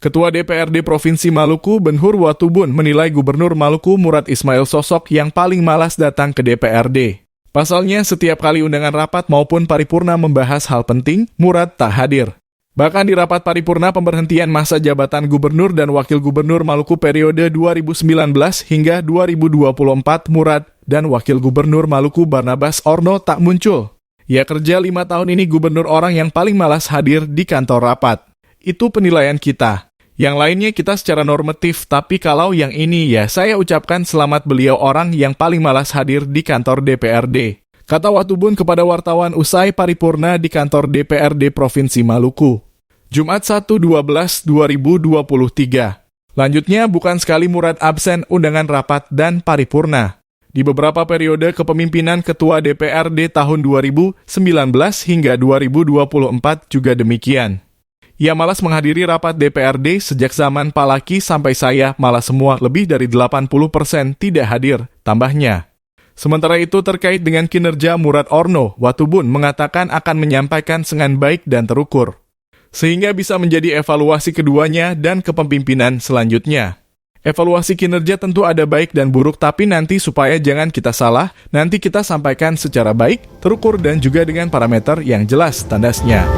Ketua DPRD Provinsi Maluku, Benhur Watubun, menilai Gubernur Maluku Murad Ismail sosok yang paling malas datang ke DPRD. Pasalnya, setiap kali undangan rapat maupun paripurna membahas hal penting, Murad tak hadir. Bahkan di rapat paripurna pemberhentian masa jabatan Gubernur dan Wakil Gubernur Maluku periode 2019 hingga 2024, Murad dan Wakil Gubernur Maluku Barnabas Orno tak muncul. Ya, kerja 5 tahun ini Gubernur orang yang paling malas hadir di kantor rapat. Itu penilaian kita. Yang lainnya kita secara normatif, tapi kalau yang ini ya saya ucapkan selamat beliau orang yang paling malas hadir di kantor DPRD. Kata Watubun kepada wartawan usai paripurna di kantor DPRD Provinsi Maluku. Jumat 1/12/2023. Lanjutnya, bukan sekali Murad absen undangan rapat dan paripurna. Di beberapa periode kepemimpinan Ketua DPRD tahun 2019 hingga 2024 juga demikian. Ia malas menghadiri rapat DPRD sejak zaman Palaki sampai saya malah semua lebih dari 80% tidak hadir, tambahnya. Sementara itu terkait dengan kinerja Murad Orno, Watubun mengatakan akan menyampaikan dengan baik dan terukur. Sehingga bisa menjadi evaluasi keduanya dan kepemimpinan selanjutnya. Evaluasi kinerja tentu ada baik dan buruk, tapi nanti supaya jangan kita salah, nanti kita sampaikan secara baik, terukur dan juga dengan parameter yang jelas, tandasnya.